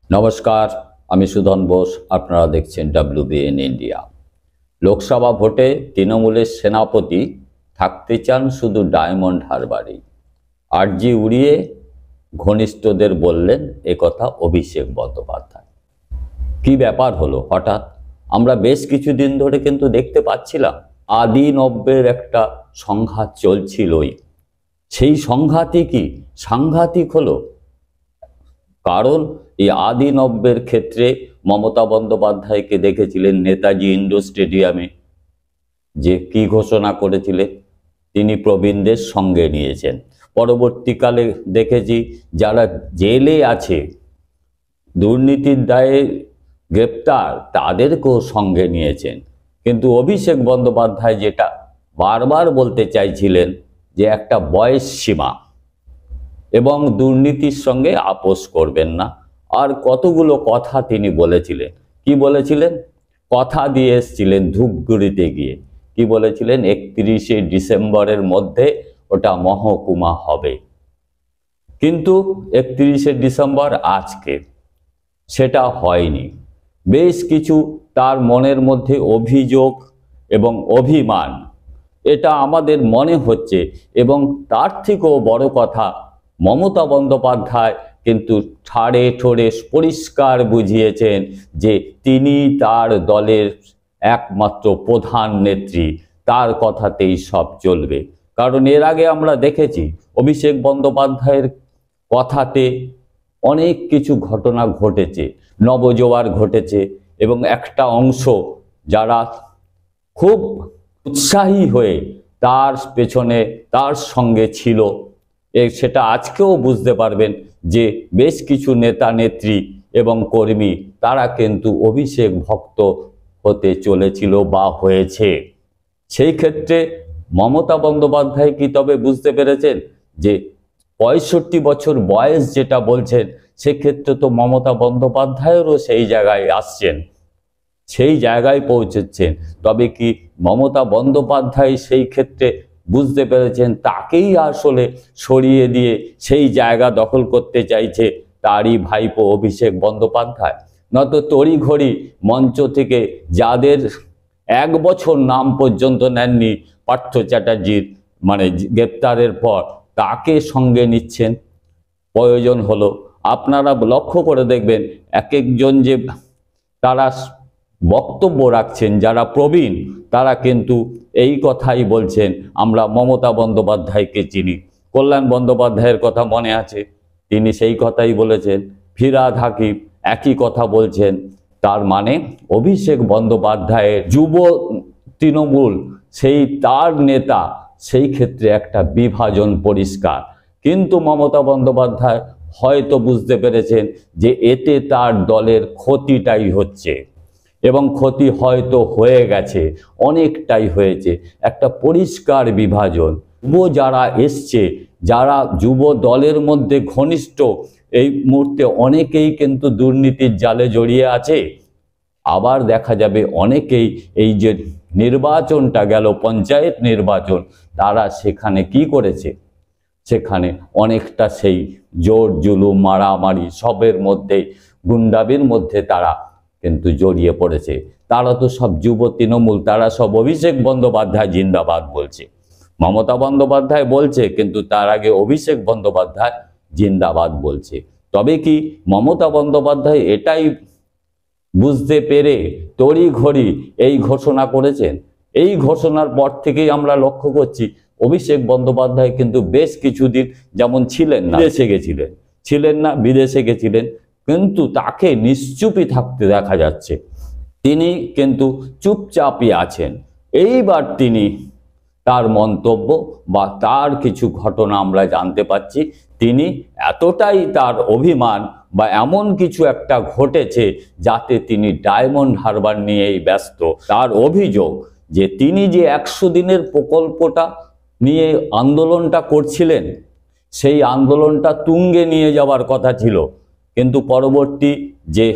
নমস্কার, আমি সুধন বোস। আপনারা দেখছেন WBN ইন্ডিয়া। লোকসভা ভোটে তৃণমূলের সেনাপতি থাকতে চান শুধু ডায়মন্ড হারবারেই। আরজি উড়িয়ে ঘনিষ্ঠদের বললেন একথা অভিষেক বন্দ্যোপাধ্যায়। কি ব্যাপার হলো হঠাৎ? আমরা বেশ কিছুদিন ধরে কিন্তু দেখতে পাচ্ছিলাম আদি নব্যের একটা সংঘাত চলছিলই। সেই সংঘাতই কি সাংঘাতিক হলো? কারণ এই আদি নব্যের ক্ষেত্রে মমতা বন্দ্যোপাধ্যায়কে দেখেছিলেন নেতাজি ইন্ডোর স্টেডিয়ামে, যে কি ঘোষণা করেছিলেন, তিনি প্রবীণদের সঙ্গে নিয়েছেন। পরবর্তীকালে দেখেছি যারা জেলে আছে, দুর্নীতির দায়ে গ্রেপ্তার, তাদেরকেও সঙ্গে নিয়েছেন। কিন্তু অভিষেক বন্দ্যোপাধ্যায় যেটা বারবার বলতে চাইছিলেন যে একটা বয়স সীমা এবং দুর্নীতির সঙ্গে আপোষ করবেন না। আর কতগুলো কথা তিনি বলেছিলেন। কি বলেছিলেন? কথা দিয়ে এসেছিলেন ধূপগুড়িতে গিয়ে। কি বলেছিলেন? 31শে ডিসেম্বরের মধ্যে ওটা মহকুমা হবে। কিন্তু 31শে ডিসেম্বর আজকে, সেটা হয়নি। বেশ কিছু তার মনের মধ্যে অভিযোগ এবং অভিমান, এটা আমাদের মনে হচ্ছে। এবং তার থেকেও বড় কথা, মমতা বন্দ্যোপাধ্যায় কিন্তু ঠাড়ে ঠোড়ে পরিষ্কার বুঝিয়েছেন যে তিনি তার দলের একমাত্র প্রধান নেত্রী, তার কথাতেই সব চলবে। কারণ এর আগে আমরা দেখেছি অভিষেক বন্দ্যোপাধ্যায়ের কথাতে অনেক কিছু ঘটনা ঘটেছে, নবজোয়ার ঘটেছে, এবং একটা অংশ যারা খুব উৎসাহী হয়ে তার পেছনে তার সঙ্গে ছিল, সেটা আজকেও বুঝতে পারবেন যে বেশ কিছু নেতা নেত্রী এবং কর্মী তারা কিন্তু অভিষেক ভক্ত হতে চলেছিল বা হয়েছে। সেই ক্ষেত্রে মমতা বন্দ্যোপাধ্যায় কি তবে বুঝতে পেরেছেন যে 65 বছর বয়স যেটা বলছেন, সেক্ষেত্রে তো মমতা বন্দ্যোপাধ্যায়েরও সেই জায়গায় আসছেন, সেই জায়গায় পৌঁছেছেন। তবে কি মমতা বন্দ্যোপাধ্যায় সেই ক্ষেত্রে বুঝতে পেরেছেন তাকেই আসলে সরিয়ে দিয়ে সেই জায়গা দখল করতে চাইছে তারই ভাইপো অভিষেক বন্দ্যোপাধ্যায়? নয়তো তড়িঘড়ি মঞ্চ থেকে যাদের 1 বছর নাম পর্যন্ত নেননি পার্থ চ্যাটার্জির গ্রেপ্তারের পর, তাকে সঙ্গে নিচ্ছেন। প্রয়োজন হলো আপনারা লক্ষ্য করে দেখবেন এক একজন যে তারা বক্তব্য রাখছেন, যারা প্রবীণ, তারা কিন্তু এই কথাই বলছেন। আমরা মমতা বন্দ্যোপাধ্যায়কে চিনি, কল্যাণ বন্দ্যোপাধ্যায়ের কথা মনে আছে, তিনি সেই কথাই বলেছেন। ফিরহাদ হাকিম একই কথা বলছেন। তার মানে অভিষেক বন্দ্যোপাধ্যায়ের যুব তৃণমূল, সেই তার নেতা, সেই ক্ষেত্রে একটা বিভাজন পরিষ্কার। কিন্তু মমতা বন্দ্যোপাধ্যায় হয়তো বুঝতে পেরেছেন যে এতে তার দলের ক্ষতিটাই হচ্ছে, এবং ক্ষতি হয়তো হয়ে গেছে, অনেকটাই হয়েছে। একটা পরিষ্কার বিভাজন। যুব যারা এসছে, যারা যুব দলের মধ্যে ঘনিষ্ঠ, এই মুহূর্তে অনেকেই কিন্তু দুর্নীতির জালে জড়িয়ে আছে। আবার দেখা যাবে অনেকেই এই যে নির্বাচনটা গেল, পঞ্চায়েত নির্বাচন, তারা সেখানে কি করেছে, সেখানে অনেকটা সেই জোর জুলুম মারামারি সবের মধ্যে, গুন্ডাবির মধ্যে তারা কিন্তু জড়িয়ে পড়েছে। তারা তো সব যুব তৃণমূল, তারা সব অভিষেক বন্দ্যোপাধ্যায় জিন্দাবাদ বলছে। মমতা বন্দ্যোপাধ্যায় বলছে, কিন্তু তার আগে অভিষেক বন্দ্যোপাধ্যায় জিন্দাবাদ বলছে। তবে কি মমতা বন্দ্যোপাধ্যায় এটাই বুঝতে পেরে তড়িঘড়ি এই ঘোষণা করেছেন? এই ঘোষণার পর থেকেই আমরা লক্ষ্য করছি অভিষেক বন্দ্যোপাধ্যায় কিন্তু বেশ কিছুদিন যেমন ছিলেন না, বিদেশে গেছিলেন, কিন্তু তাকে নিশ্চুপই থাকতে দেখা যাচ্ছে। তিনি কিন্তু চুপচাপই আছেন। এইবার তিনি তার মন্তব্য বা তার কিছু ঘটনা আমরা জানতে পাচ্ছি, তিনি এতটাই তার অভিমান বা এমন কিছু একটা ঘটেছে যাতে তিনি ডায়মন্ড হারবার নিয়েই ব্যস্ত। তার অভিযোগ যে তিনি যে 100 দিনের প্রকল্পটা নিয়ে আন্দোলনটা করছিলেন, সেই আন্দোলনটা তুঙ্গে নিয়ে যাওয়ার কথা ছিল, কিন্তু পরবর্তী যে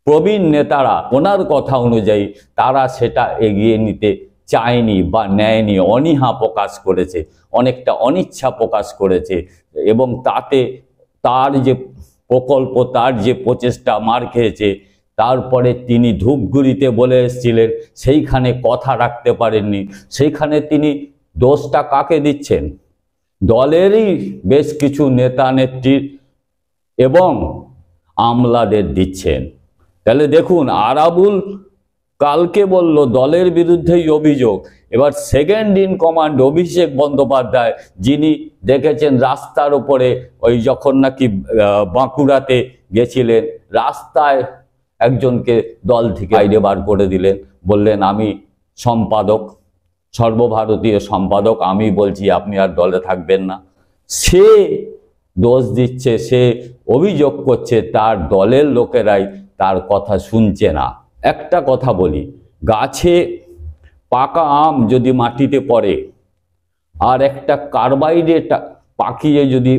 প্রবীণ নেতারা ওনার কথা অনুযায়ী তারা সেটা এগিয়ে নিতে চায়নি বা নেয়নি, অনীহা প্রকাশ করেছে, অনেকটা অনিচ্ছা প্রকাশ করেছে। এবং তাতে তার যে প্রকল্প, তার যে প্রচেষ্টা মার খেয়েছে, তারপরে তিনি ধূপগুড়িতে বলে এসেছিলেন, সেইখানে কথা রাখতে পারেননি। সেইখানে তিনি দোষটা কাকে দিচ্ছেন? দলেরই বেশ কিছু নেতা নেত্রী এবং আমলাদের দিচ্ছেন। তাহলে দেখুন, আরাবুল কালকে বলল দলের বিরুদ্ধেই অভিযোগ, এবার second in command Abhishek Bandyopadhyay, যিনি দেখেছেন রাস্তার উপরে ওই যখন নাকি বাঁকুড়াতে গেছিলেন, রাস্তায় একজনকে দল থেকে বাইরে বার করে দিলেন, বললেন আমি সম্পাদক, সর্বভারতীয় সম্পাদক, আমি বলছি আপনি আর দলে থাকবেন না। সে দোষ দিচ্ছে, সে অভিযোগ করছে তার দলের লোকেরাই তার কথা শুনছে না। একটা কথা বলি, গাছে পাকা আম যদি মাটিতে পড়ে আর একটা কার্বাইডে পাকিয়ে যদি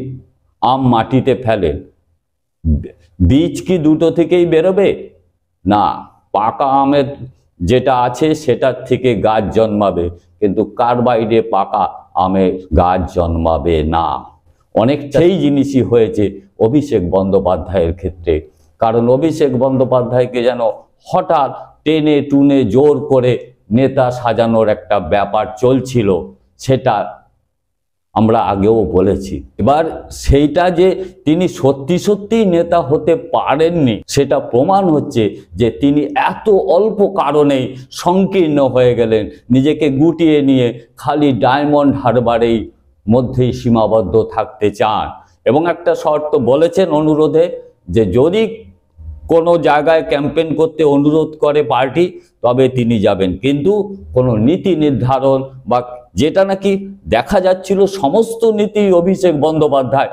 আম মাটিতে ফেলে, বীজ কি দুটো থেকেই বেরোবে? না, পাকা আমের যেটা আছে সেটার থেকে গাছ জন্মাবে, কিন্তু কার্বাইডে পাকা আমে গাছ জন্মাবে না। অনেকটা সেই জিনিসই হয়েছে অভিষেক বন্দ্যোপাধ্যায়ের ক্ষেত্রে। কারণ অভিষেক বন্দ্যোপাধ্যায়কে যেন হঠাৎ টেনে টুনে জোর করে নেতা সাজানোর একটা ব্যাপার চলছিল, সেটা আমরা আগেও বলেছি। এবার সেইটা যে তিনি সত্যি সত্যি নেতা হতে পারেননি, সেটা প্রমাণ হচ্ছে যে তিনি এত অল্প কারণেই সংকীর্ণ হয়ে গেলেন, নিজেকে গুটিয়ে নিয়ে খালি ডায়মন্ড হারবারেই মধ্যেই সীমাবদ্ধ থাকতে চান। এবং একটা শর্ত বলেছেন অনুরোধে, যে যদি কোনো জায়গায় ক্যাম্পেইন করতে অনুরোধ করে পার্টি, তবে তিনি যাবেন, কিন্তু কোনো নীতি নির্ধারণ বা যেটা নাকি দেখা যাচ্ছিল সমস্ত নীতি অভিষেক বন্দ্যোপাধ্যায়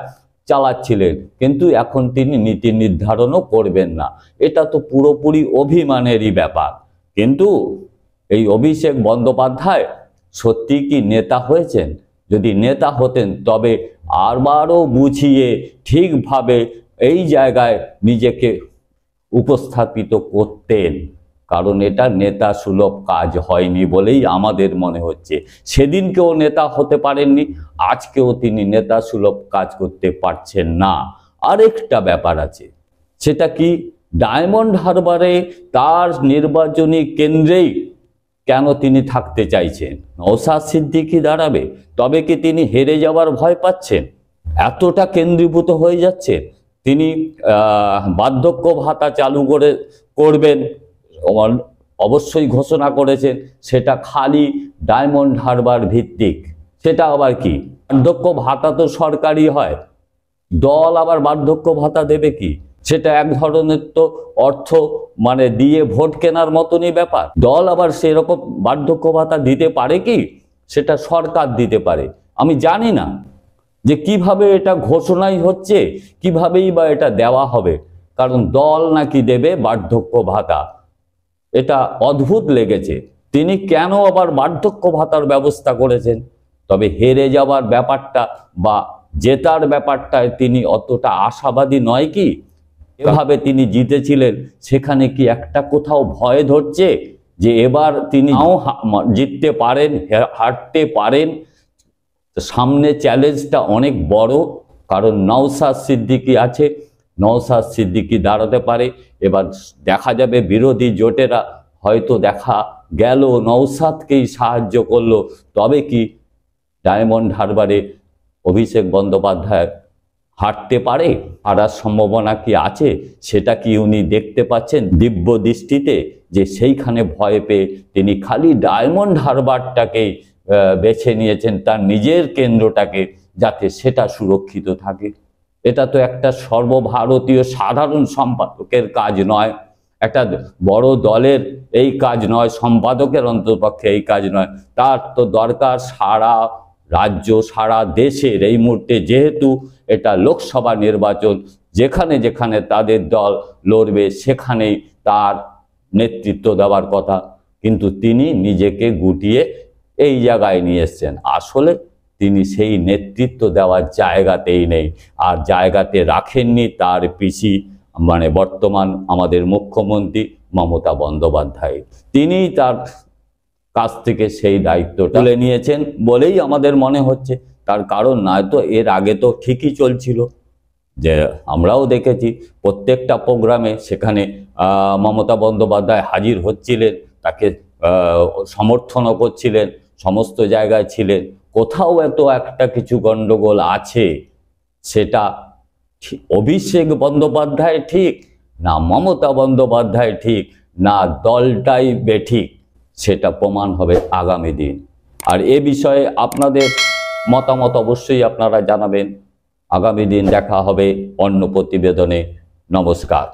চালাচ্ছিলেন, কিন্তু এখন তিনি নীতি নির্ধারণও করবেন না। এটা তো পুরোপুরি অভিমানেরই ব্যাপার। কিন্তু এই অভিষেক বন্দ্যোপাধ্যায় সত্যি কি নেতা হয়েছেন? যদি নেতা হতেন তবে আরবারও বুঝিয়ে ঠিকভাবে এই জায়গায় নিজেকে উপস্থাপিত করতেন, কারণ এটা নেতা সুলভ কাজ হয়নি বলেই আমাদের মনে হচ্ছে। সেদিনকেও নেতা হতে পারেননি, আজকেও তিনি নেতা সুলভ কাজ করতে পারছেন না। আরেকটা ব্যাপার আছে, সেটা কি, ডায়মন্ড হারবারে তার নির্বাচনী কেন্দ্রেই কেন তিনি থাকতে চাইছেন? নওশাদ সিদ্দিকী দাঁড়াবে, তবে কি তিনি হেরে যাওয়ার ভয় পাচ্ছেন? এতটা কেন্দ্রীভূত হয়ে যাচ্ছে। তিনি বার্ধক্য ভাতা চালু করবেন অবশ্যই ঘোষণা করেছেন, সেটা খালি ডায়মন্ড হারবার ভিত্তিক। সেটা আবার কি? বার্ধক্য ভাতা তো সরকারি হয়, দল আবার বার্ধক্য ভাতা দেবে কি? সেটা এক ধরনের তো অর্থ মানে দিয়ে ভোট কেনার মতনই ব্যাপার। দল আবার সেরকম বার্ধক্য ভাতা দিতে পারে কি? সেটা সরকার দিতে পারে। আমি জানি না যে কিভাবে এটা ঘোষণাই হচ্ছে, কিভাবেই বা এটা দেওয়া হবে, কারণ দল নাকি দেবে বার্ধক্য ভাতা। এটা অদ্ভুত লেগেছে। তিনি কেন আবার বার্ধক্য ভাতার ব্যবস্থা করেছেন? তবে হেরে যাওয়ার ব্যাপারটা বা জেতার ব্যাপারটায় তিনি অতটা আশাবাদী নয় কি? এভাবে তিনি জিতেছিলেন, সেখানে কি একটা কোথাও ভয় ধরছে যে এবার তিনি নাও জিততে পারেন, হারতে পারেন? সামনে চ্যালেঞ্জটা অনেক বড়, কারণ নওশাদ সিদ্দিকী আছে, নওশাদ সিদ্দিকী দাঁড়াতে পারে। এবার দেখা যাবে বিরোধী জোটেরা হয়তো দেখা গেল নওশাদকেই সাহায্য করলো, তবে কি ডায়মন্ড হারবারে অভিষেক বন্দ্যোপাধ্যায় হারতে পারে? হারার সম্ভাবনা কি আছে? সেটা কি উনি দেখতে পাচ্ছেন দিব্য দৃষ্টিতে, যে সেইখানে ভয় পেয়ে তিনি খালি ডায়মন্ড হারবারটাকেই বেছে নিয়েছেন, তার নিজের কেন্দ্রটাকে, যাতে সেটা সুরক্ষিত থাকে? এটা তো একটা সর্বভারতীয় সাধারণ সম্পাদকের কাজ নয়, একটা বড় দলের এই কাজ নয়, সম্পাদকের অন্ততপক্ষে এই কাজ নয়। তার তো দরকার সারা রাজ্য, সারা দেশের, এই মুহূর্তে যেহেতু এটা লোকসভা নির্বাচন, যেখানে যেখানে তাদের দল লড়বে সেখানেই তার নেতৃত্ব দেওয়ার কথা, কিন্তু তিনি নিজেকে গুটিয়ে এই জায়গায় নিয়ে এসছেন। আসলে তিনি সেই নেতৃত্ব দেওয়ার জায়গাতেই নেই, আর জায়গাতে রাখেননি তার পিসি, মানে বর্তমান আমাদের মুখ্যমন্ত্রী মমতা বন্দ্যোপাধ্যায়। তিনিই তার কাছ থেকে সেই দায়িত্বটা তুলে নিয়েছেন বলেই আমাদের মনে হচ্ছে। তার কারণ নয়তো এর আগে তো ঠিকই চলছিল। যে আমরাও দেখেছি প্রত্যেকটা প্রোগ্রামে সেখানে মমতা বন্দ্যোপাধ্যায় হাজির হচ্ছিলেন, তাকে সমর্থনও করছিলেন, সমস্ত জায়গায় ছিলেন। কোথাও এত একটা কিছু গণ্ডগোল আছে, সেটা অভিষেক বন্দ্যোপাধ্যায় ঠিক না মমতা বন্দ্যোপাধ্যায় ঠিক না দলটাই বেঠিক, সেটা প্রমাণ হবে আগামী দিন। আর এ বিষয়ে আপনাদের মতামত অবশ্যই আপনারা জানাবেন। আগামী দিন দেখা হবে অন্য প্রতিবেদনে। নমস্কার।